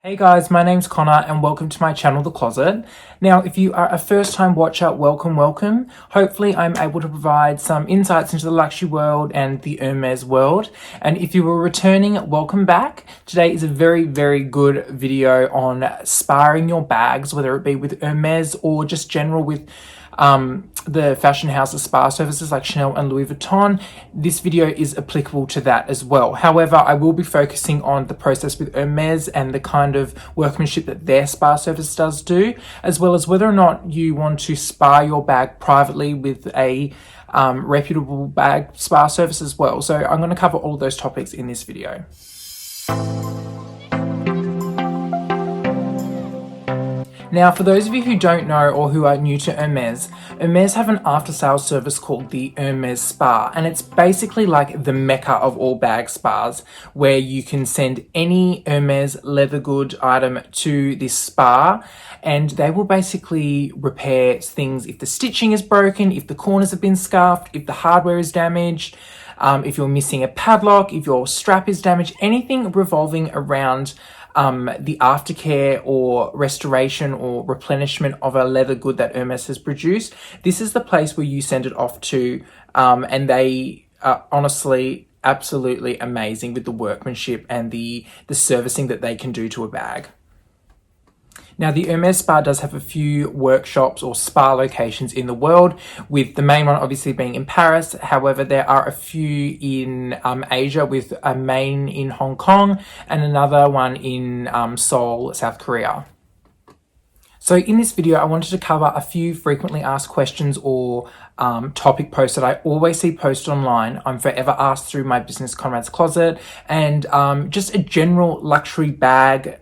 Hey guys, my name's Connor and welcome to my channel, The Closet. Now, if you are a first-time watcher, welcome. Hopefully I'm able to provide some insights into the luxury world and the Hermes world. And if you were returning, welcome back. Today is a very good video on sparring your bags, whether it be with Hermes or just general with the fashion houses spa services like Chanel and Louis Vuitton. This video is applicable to that as well. However, I will be focusing on the process with Hermes and the kind of workmanship that their spa service does do, as well as whether or not you want to spa your bag privately with a reputable bag spa service as well. So I'm going to cover all of those topics in this video. Now, for those of you who don't know or who are new to Hermes, Hermes have an after-sales service called the Hermes Spa, and it's basically like the mecca of all bag spas, where you can send any Hermes leather good item to this spa, and they will basically repair things if the stitching is broken, if the corners have been scuffed, if the hardware is damaged, if you're missing a padlock, if your strap is damaged, anything revolving around the aftercare or restoration or replenishment of a leather good that Hermes has produced. This is the place where you send it off to, and they are honestly absolutely amazing with the workmanship and the servicing that they can do to a bag. Now, the Hermes Spa does have a few workshops or spa locations in the world, with the main one obviously being in Paris. However, there are a few in Asia, with a main in Hong Kong and another one in Seoul, South Korea. So in this video, I wanted to cover a few frequently asked questions or topic posts that I always see posted online. I'm forever asked through my business, Conrad's Closet, and just a general luxury bag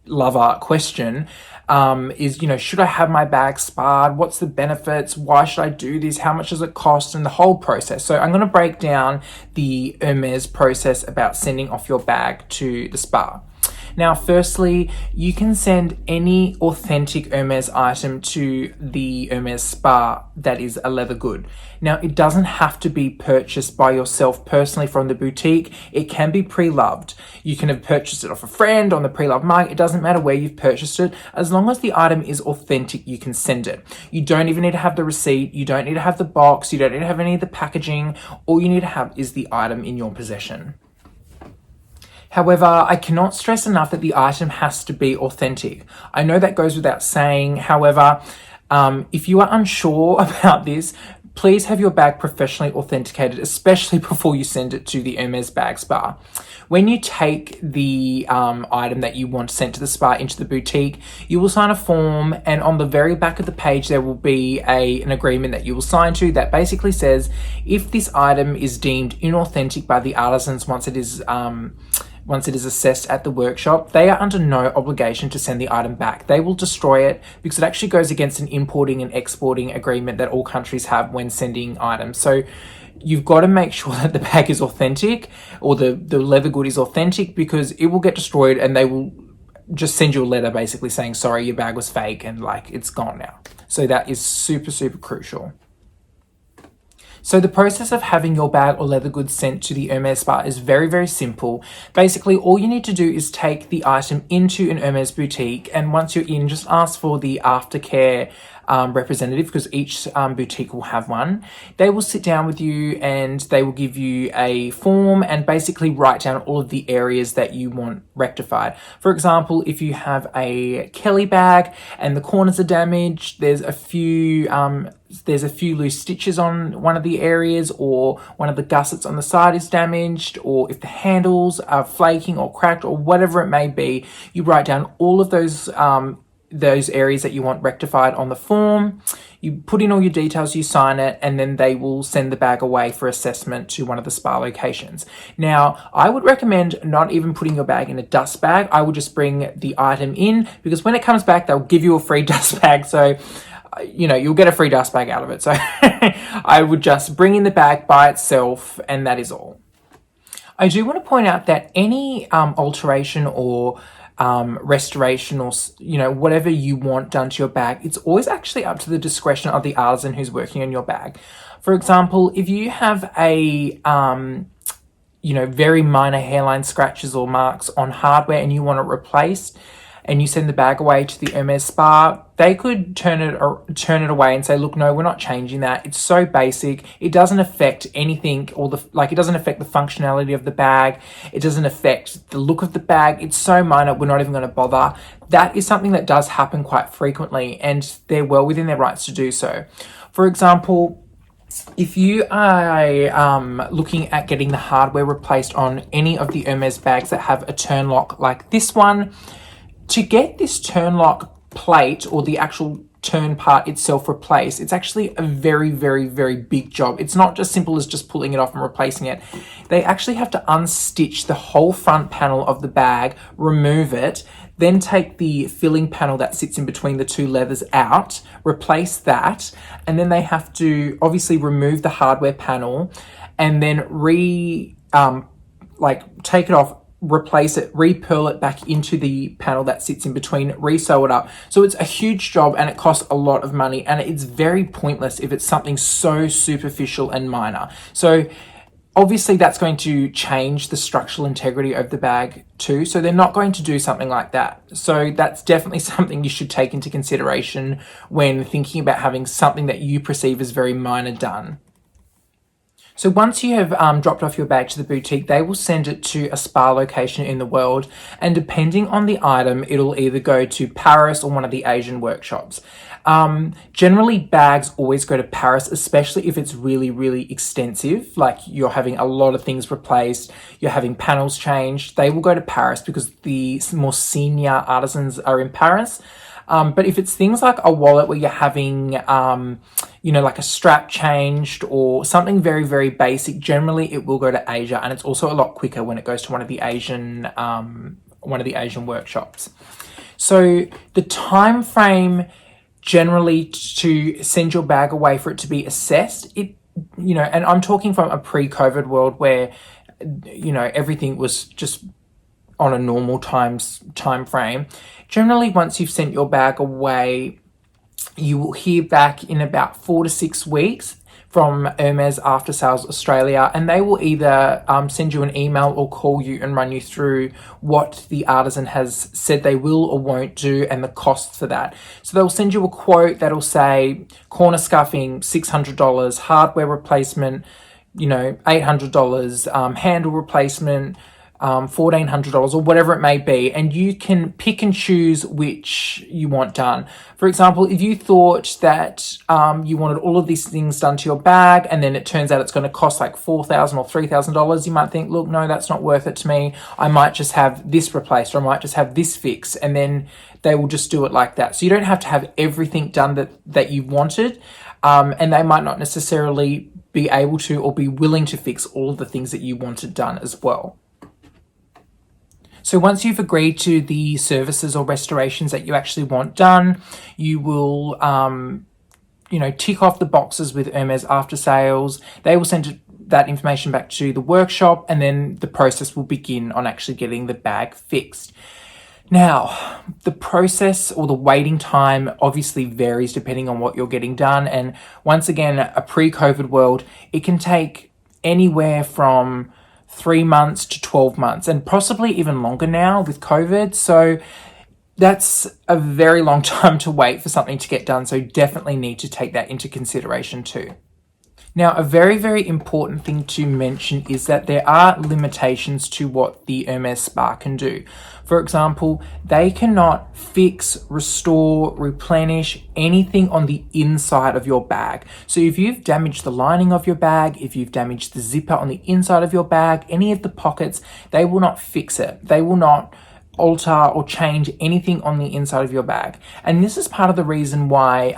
lover question is, should I have my bag sparred? What's the benefits? Why should I do this? How much does it cost? And the whole process. So I'm going to break down the Hermes process about sending off your bag to the spa. Now, firstly, you can send any authentic Hermes item to the Hermes Spa that is a leather good. Now, it doesn't have to be purchased by yourself personally from the boutique. It can be pre-loved. You can have purchased it off a friend on the pre-loved market. It doesn't matter where you've purchased it. As long as the item is authentic, you can send it. You don't even need to have the receipt. You don't need to have the box. You don't need to have any of the packaging. All you need to have is the item in your possession. However, I cannot stress enough that the item has to be authentic. I know that goes without saying. However, if you are unsure about this, please have your bag professionally authenticated, especially before you send it to the Hermes Bag Spa. When you take the item that you want sent to the spa into the boutique, you will sign a form, and on the very back of the page there will be an agreement that you will sign to that basically says if this item is deemed inauthentic by the artisans once it is assessed at the workshop, they are under no obligation to send the item back. They will destroy it because it actually goes against an importing and exporting agreement that all countries have when sending items. So you've got to make sure that the bag is authentic, or the leather good is authentic, because it will get destroyed and they will just send you a letter basically saying, sorry, your bag was fake and it's gone now. So that is super crucial. So the process of having your bag or leather goods sent to the Hermes Spa is very simple. Basically, all you need to do is take the item into an Hermes boutique, and once you're in, just ask for the aftercare representative, because each boutique will have one. They will sit down with you and they will give you a form and basically write down all of the areas that you want rectified. For example, if you have a Kelly bag and the corners are damaged, there's a few loose stitches on one of the areas, or one of the gussets on the side is damaged, or if the handles are flaking or cracked or whatever it may be, you write down all of those areas that you want rectified on the form. You put in all your details, you sign it, and then they will send the bag away for assessment to one of the spa locations. Now, I would recommend not even putting your bag in a dust bag. I would just bring the item in, because when it comes back, they'll give you a free dust bag. So you'll get a free dust bag out of it. So I would just bring in the bag by itself, and that is all. I do want to point out that any alteration or restoration or whatever you want done to your bag, it's always actually up to the discretion of the artisan who's working on your bag. For example, if you have very minor hairline scratches or marks on hardware and you want it replaced, and you send the bag away to the Hermes Spa, they could turn it away and say, look, no, we're not changing that. It's so basic. It doesn't affect anything, or it doesn't affect the functionality of the bag. It doesn't affect the look of the bag. It's so minor, we're not even going to bother. That is something that does happen quite frequently, and they're well within their rights to do so. For example, if you are looking at getting the hardware replaced on any of the Hermes bags that have a turn lock like this one, to get this turn lock plate or the actual turn part itself replaced, it's actually a very, very, very big job. It's not just simple as just pulling it off and replacing it. They actually have to unstitch the whole front panel of the bag, remove it, then take the filling panel that sits in between the two leathers out, replace that, and then they have to obviously remove the hardware panel and then take it off, replace it, re-pearl it back into the panel that sits in between, re-sew it up. So it's a huge job and it costs a lot of money, and it's very pointless if it's something so superficial and minor. So obviously that's going to change the structural integrity of the bag too. So they're not going to do something like that. So that's definitely something you should take into consideration when thinking about having something that you perceive as very minor done. So once you have dropped off your bag to the boutique, they will send it to a spa location in the world, and depending on the item, it'll either go to Paris or one of the Asian workshops. Generally, bags always go to Paris, especially if it's really, really extensive, like you're having a lot of things replaced, you're having panels changed. They will go to Paris because the more senior artisans are in Paris. But if it's things like a wallet where you're having, like a strap changed or something very, very basic, generally it will go to Asia, and it's also a lot quicker when it goes to one of the Asian workshops. So the time frame generally to send your bag away for it to be assessed, and I'm talking from a pre-COVID world where, everything was just on a normal time frame. Generally, once you've sent your bag away, you will hear back in about 4 to 6 weeks from Hermes After Sales Australia, and they will either send you an email or call you and run you through what the artisan has said they will or won't do and the cost for that. So they'll send you a quote that'll say corner scuffing $600, hardware replacement $800, handle replacement $1,400 or whatever it may be, and you can pick and choose which you want done. For example, if you thought that you wanted all of these things done to your bag and then it turns out it's going to cost like $4,000 or $3,000, you might think, look, no, that's not worth it to me. I might just have this replaced, or I might just have this fixed, and then they will just do it like that. So you don't have to have everything done that you wanted, and they might not necessarily be able to or be willing to fix all of the things that you wanted done as well. So once you've agreed to the services or restorations that you actually want done, you will, tick off the boxes with Hermes After Sales. They will send that information back to the workshop, and then the process will begin on actually getting the bag fixed. Now, the process or the waiting time obviously varies depending on what you're getting done. And once again, a pre-COVID world, it can take anywhere from 3 months to 12 months, and possibly even longer now with COVID. So that's a very long time to wait for something to get done. So definitely need to take that into consideration too. Now, a very, very important thing to mention is that there are limitations to what the Hermes Spa can do. For example, they cannot fix, restore, replenish anything on the inside of your bag. So if you've damaged the lining of your bag, if you've damaged the zipper on the inside of your bag, any of the pockets, they will not fix it. They will not alter or change anything on the inside of your bag. And this is part of the reason why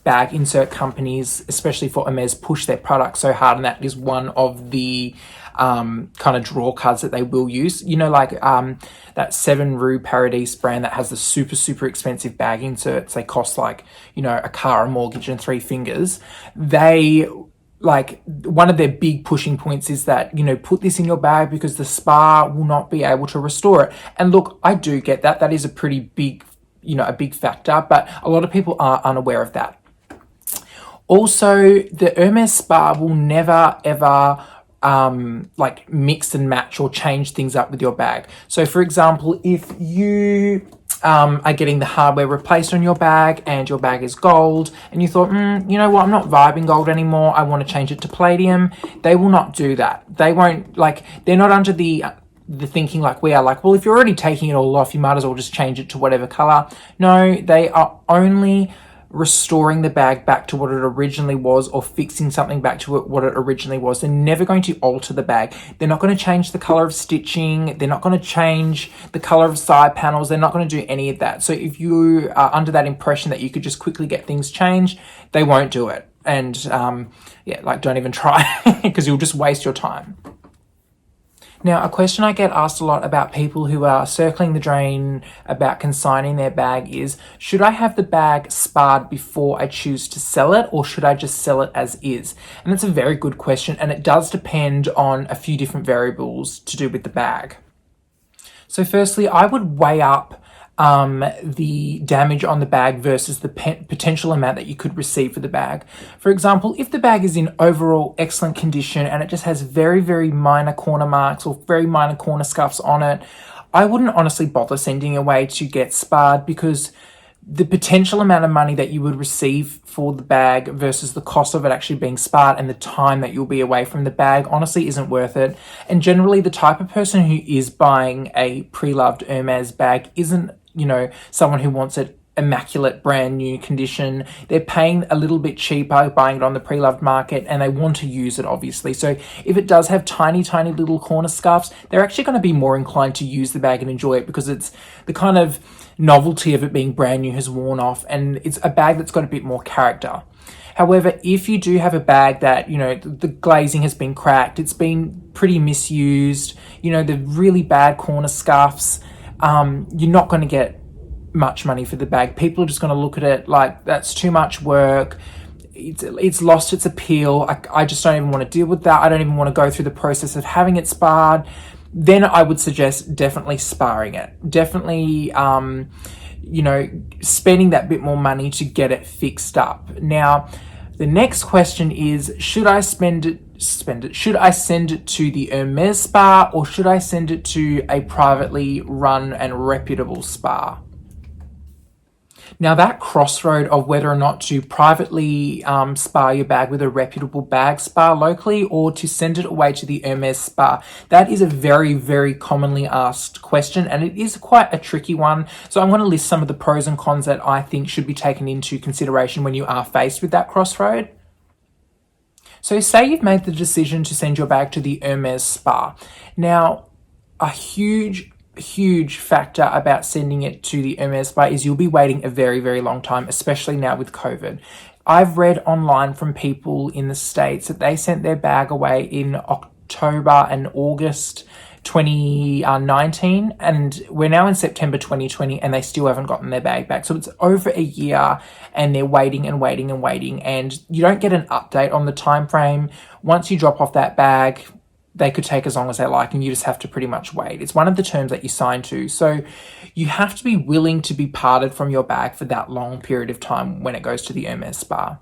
bag insert companies, especially for Hermes, push their products so hard, and that is one of the kind of draw cards that they will use. That 7 Rue Paradis brand that has the super, super expensive bag inserts. They cost like, a car, a mortgage, and 3 fingers. One of their big pushing points is that, put this in your bag because the spa will not be able to restore it. And look, I do get that. That is a pretty big, a big factor, but a lot of people are unaware of that. Also, the Hermes Spa will never, ever like mix and match or change things up with your bag. So for example, if you are getting the hardware replaced on your bag and your bag is gold and you thought, you know what, I'm not vibing gold anymore, I want to change it to palladium, they will not do that. They won't, like, they're not under the thinking like we are, like, well, if you're already taking it all off, you might as well just change it to whatever color. No, they are only restoring the bag back to what it originally was, or fixing something back to what it originally was. They're never going to alter the bag. They're not going to change the color of stitching. They're not going to change the color of side panels. They're not going to do any of that. So if you are under that impression that you could just quickly get things changed, they won't do it. And yeah, like, don't even try because you'll just waste your time. Now, a question I get asked a lot about people who are circling the drain about consigning their bag is, should I have the bag sparred before I choose to sell it, or should I just sell it as is? And that's a very good question, and it does depend on a few different variables to do with the bag. So firstly, I would weigh up the damage on the bag versus the potential amount that you could receive for the bag. For example, if the bag is in overall excellent condition and it just has very, very minor corner marks or very minor corner scuffs on it, I wouldn't honestly bother sending away to get sparred, because the potential amount of money that you would receive for the bag versus the cost of it actually being sparred and the time that you'll be away from the bag honestly isn't worth it. And generally, the type of person who is buying a pre-loved Hermes bag isn't, you know, someone who wants it immaculate, brand new condition. They're paying a little bit cheaper buying it on the pre-loved market, and they want to use it, obviously. So if it does have tiny, tiny little corner scuffs, they're actually going to be more inclined to use the bag and enjoy it, because it's the kind of novelty of it being brand new has worn off, and it's a bag that's got a bit more character. However, if you do have a bag that, you know, the glazing has been cracked, it's been pretty misused, you know, the really bad corner scuffs, you're not going to get much money for the bag. People are just going to look at it like, that's too much work, it's lost its appeal, I just don't even want to deal with that, I don't even want to go through the process of having it sparred. Then I would suggest definitely sparring it. Definitely, you know, spending that bit more money to get it fixed up. Now, the next question is, should I spend it? Should I send it to the Hermes Spa, or should I send it to a privately run and reputable spa? Now, that crossroad of whether or not to privately spa your bag with a reputable bag spa locally, or to send it away to the Hermes Spa, that is a very, very commonly asked question, and it is quite a tricky one. So I'm going to list some of the pros and cons that I think should be taken into consideration when you are faced with that crossroad. So say you've made the decision to send your bag to the Hermes Spa. Now, a huge factor about sending it to the Hermes Spa is you'll be waiting a very, very long time, especially now with COVID. I've read online from people in the States that they sent their bag away in October and August 2019, and we're now in September 2020 and they still haven't gotten their bag back. So it's over a year and they're waiting and waiting and waiting, and you don't get an update on the time frame. Once you drop off that bag, they could take as long as they like, and you just have to pretty much wait. It's one of the terms that you sign to. So you have to be willing to be parted from your bag for that long period of time when it goes to the Hermes Spa.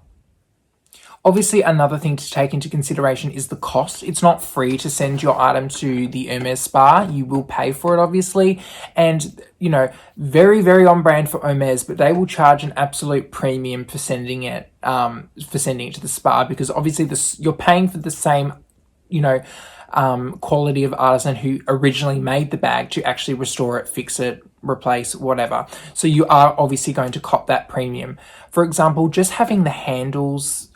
Obviously, another thing to take into consideration is the cost. It's not free to send your item to the Hermes Spa. You will pay for it, obviously. And, you know, very, very on brand for Hermes, but they will charge an absolute premium for sending it to the spa, because obviously you're paying for the same, you know, quality of artisan who originally made the bag to actually restore it, fix it, replace, whatever. So you are obviously going to cop that premium. For example, just having the handles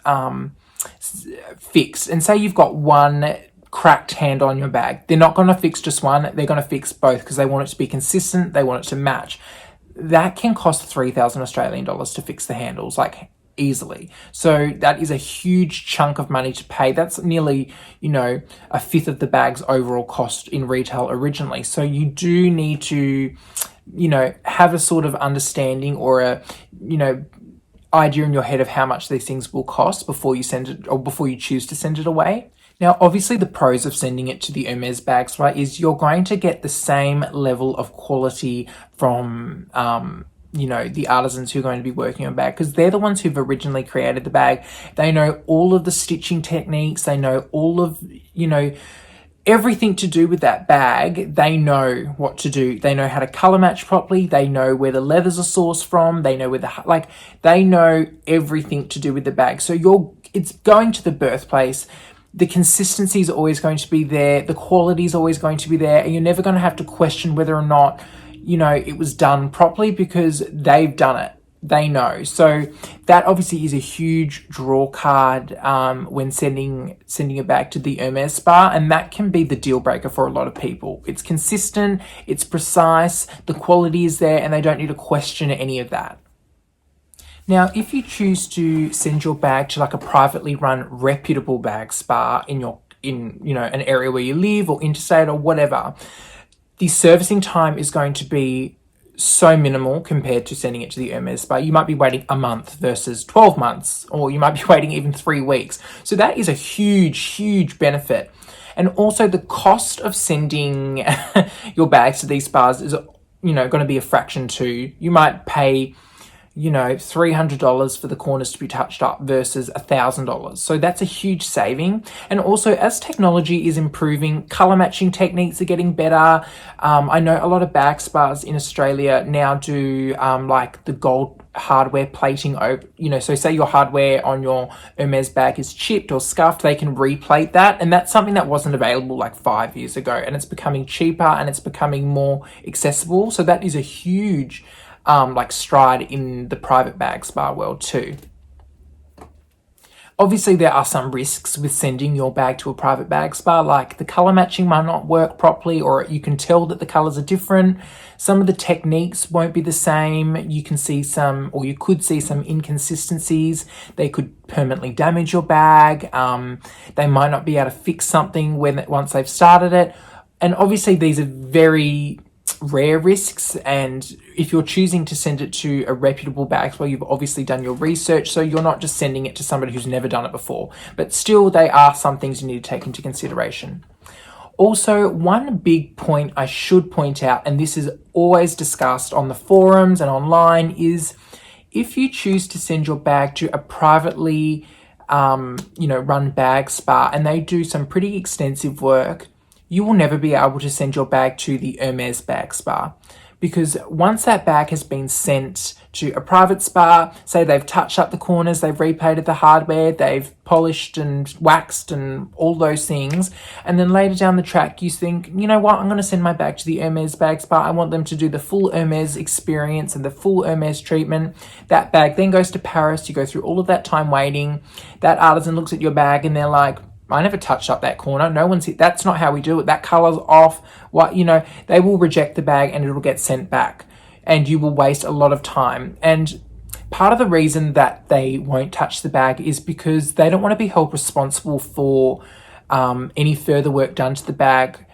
fixed, and say you've got one cracked handle on your bag, they're not going to fix just one, they're going to fix both because they want it to be consistent, they want it to match. That can cost 3,000 Australian dollars to fix the handles, like, easily. So that is a huge chunk of money to pay. That's nearly, you know, a fifth of the bag's overall cost in retail originally. So you do need to, you know, have a sort of understanding or a, you know, idea in your head of how much these things will cost before you send it, or before you choose to send it away. Now, obviously, the pros of sending it to the Hermes Bag Spa is you're going to get the same level of quality from the artisans who are going to be working on bag, because they're the ones who've originally created the bag. They know all of the stitching techniques. They know all of, everything to do with that bag. They know what to do. They know how to color match properly. They know where the leathers are sourced from. They know where they know everything to do with the bag. So it's going to the birthplace. The consistency is always going to be there. The quality is always going to be there. And you're never going to have to question whether or not, it was done properly, because they've done it. They know. So that obviously is a huge draw card when sending a bag to the Hermes Spa, and that can be the deal breaker for a lot of people. It's consistent, it's precise, the quality is there, and they don't need to question any of that. Now, if you choose to send your bag to like a privately run reputable bag spa in an area where you live, or interstate, or whatever, the servicing time is going to be so minimal compared to sending it to the Hermes Spa. You might be waiting a month versus 12 months, or you might be waiting even 3 weeks. So that is a huge, huge benefit. And also the cost of sending your bags to these spas is, going to be a fraction too. You might pay, $300 for the corners to be touched up versus $1,000. So that's a huge saving. And also, as technology is improving, color matching techniques are getting better. I know a lot of bag spas in Australia now do like the gold hardware plating over, so say your hardware on your Hermes bag is chipped or scuffed, they can replate that. And that's something that wasn't available like 5 years ago, and it's becoming cheaper and it's becoming more accessible. So that is a huge stride in the private bag spa world too. Obviously, there are some risks with sending your bag to a private bag spa, like the color matching might not work properly, or you can tell that the colors are different. Some of the techniques won't be the same. You could see some inconsistencies. They could permanently damage your bag. They might not be able to fix something once they've started it. And obviously, these are very rare risks, and if you're choosing to send it to a reputable bag spa, you've obviously done your research, so you're not just sending it to somebody who's never done it before. But still, they are some things you need to take into consideration. Also, one big point I should point out, and this is always discussed on the forums and online, is if you choose to send your bag to a privately run bag spa, and they do some pretty extensive work, you will never be able to send your bag to the Hermes Bag Spa, because once that bag has been sent to a private spa, say they've touched up the corners, they've repainted the hardware, they've polished and waxed and all those things, and then later down the track you think, you know what, I'm going to send my bag to the Hermes Bag Spa, I want them to do the full Hermes experience and the full Hermes treatment. That bag then goes to Paris, you go through all of that time waiting, that artisan looks at your bag and they're like, I never touched up that corner. No one's hit. That's not how we do it. That color's off. They will reject the bag and it'll get sent back, and you will waste a lot of time. And part of the reason that they won't touch the bag is because they don't want to be held responsible for any further work done to the bag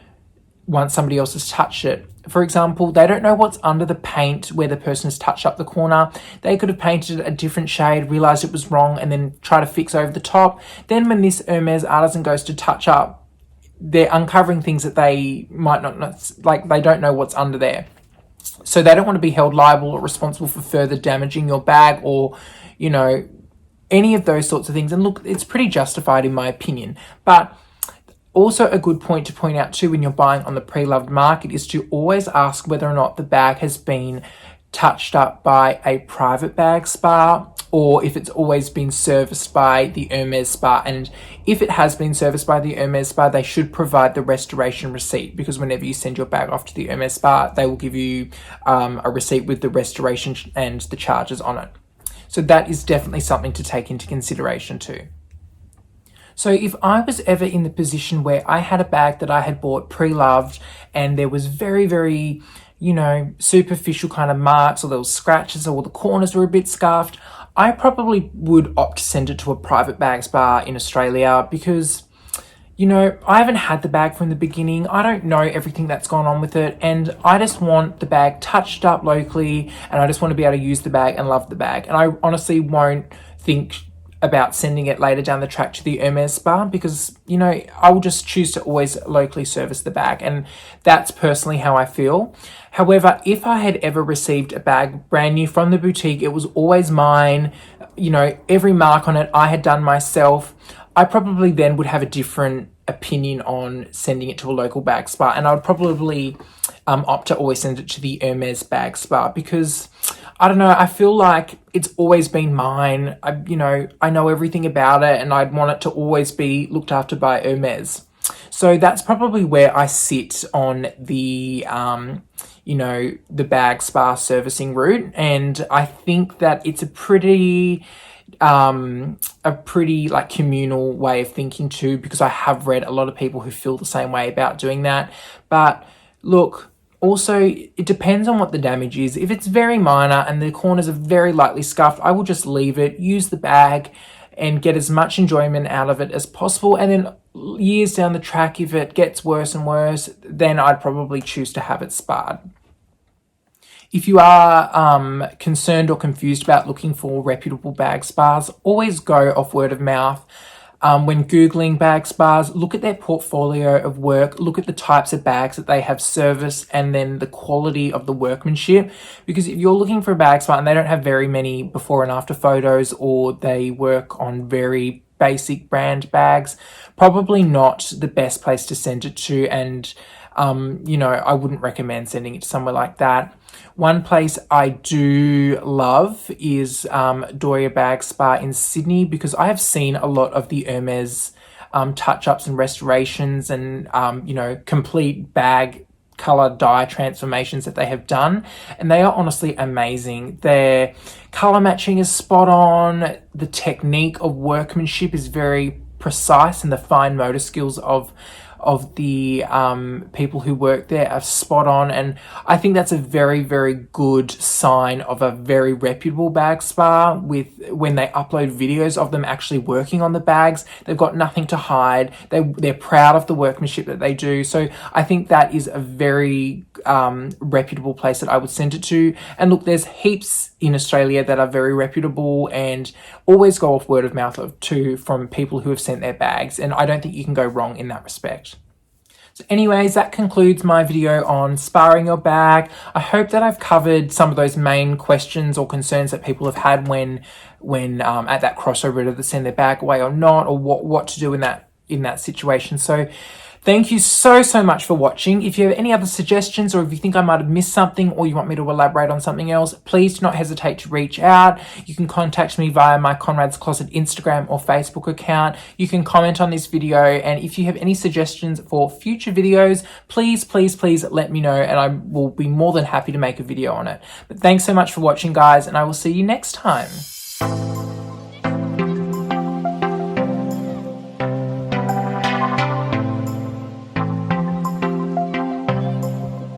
once somebody else has touched it. For example, they don't know what's under the paint where the person has touched up the corner. They could have painted it a different shade, realised it was wrong, and then try to fix over the top. Then when this Hermes artisan goes to touch up, they're uncovering things that they might not know, like they don't know what's under there. So they don't want to be held liable or responsible for further damaging your bag or, any of those sorts of things. And look, it's pretty justified in my opinion. But also a good point to point out too when you're buying on the pre-loved market is to always ask whether or not the bag has been touched up by a private bag spa, or if it's always been serviced by the Hermes Spa. And if it has been serviced by the Hermes Spa, they should provide the restoration receipt, because whenever you send your bag off to the Hermes Spa, they will give you a receipt with the restoration and the charges on it. So that is definitely something to take into consideration too. So if I was ever in the position where I had a bag that I had bought pre-loved and there was very, very, superficial kind of marks, or there was scratches, or the corners were a bit scuffed, I probably would opt to send it to a private bag spa in Australia, because, I haven't had the bag from the beginning. I don't know everything that's gone on with it, and I just want the bag touched up locally, and I just want to be able to use the bag and love the bag. And I honestly won't think about sending it later down the track to the Hermes Spa, because, you know, I will just choose to always locally service the bag, and that's personally how I feel. However, if I had ever received a bag brand new from the boutique, it was always mine, you know, every mark on it I had done myself, I probably then would have a different opinion on sending it to a local bag spa, and I would probably opt to always send it to the Hermes Bag Spa, because I don't know, I feel like it's always been mine. I know everything about it, and I'd want it to always be looked after by Hermes. So that's probably where I sit on the the bag spa servicing route, and I think that it's a pretty like communal way of thinking too, because I have read a lot of people who feel the same way about doing that. But look, also, it depends on what the damage is. If it's very minor and the corners are very lightly scuffed, I will just leave it, use the bag, and get as much enjoyment out of it as possible. And then years down the track, if it gets worse and worse, then I'd probably choose to have it sparred. If you are concerned or confused about looking for reputable bag spas, always go off word of mouth. When Googling bag spas, look at their portfolio of work, look at the types of bags that they have serviced, and then the quality of the workmanship. Because if you're looking for a bag spa and they don't have very many before and after photos, or they work on very basic brand bags, probably not the best place to send it to. And I wouldn't recommend sending it to somewhere like that. One place I do love is Doria Bag Spa in Sydney, because I have seen a lot of the Hermes touch-ups and restorations and, complete bag colour dye transformations that they have done, and they are honestly amazing. Their colour matching is spot on, the technique of workmanship is very precise, and the fine motor skills of the people who work there are spot on, and I think that's a very, very good sign of a very reputable bag spa. When they upload videos of them actually working on the bags, they've got nothing to hide. They're proud of the workmanship that they do. So I think that is a very reputable place that I would send it to. And look, there's heaps in Australia that are very reputable, and always go off word of mouth too from people who have sent their bags, and I don't think you can go wrong in that respect. So anyways, that concludes my video on sparring your bag. I hope that I've covered some of those main questions or concerns that people have had when at that crossover to send their bag away or not, or what to do in that situation. So thank you so much for watching. If you have any other suggestions, or if you think I might have missed something, or you want me to elaborate on something else, please do not hesitate to reach out. You can contact me via my Conrad's Closet Instagram or Facebook account. You can comment on this video, and if you have any suggestions for future videos, please let me know, and I will be more than happy to make a video on it. But thanks so much for watching, guys, and I will see you next time.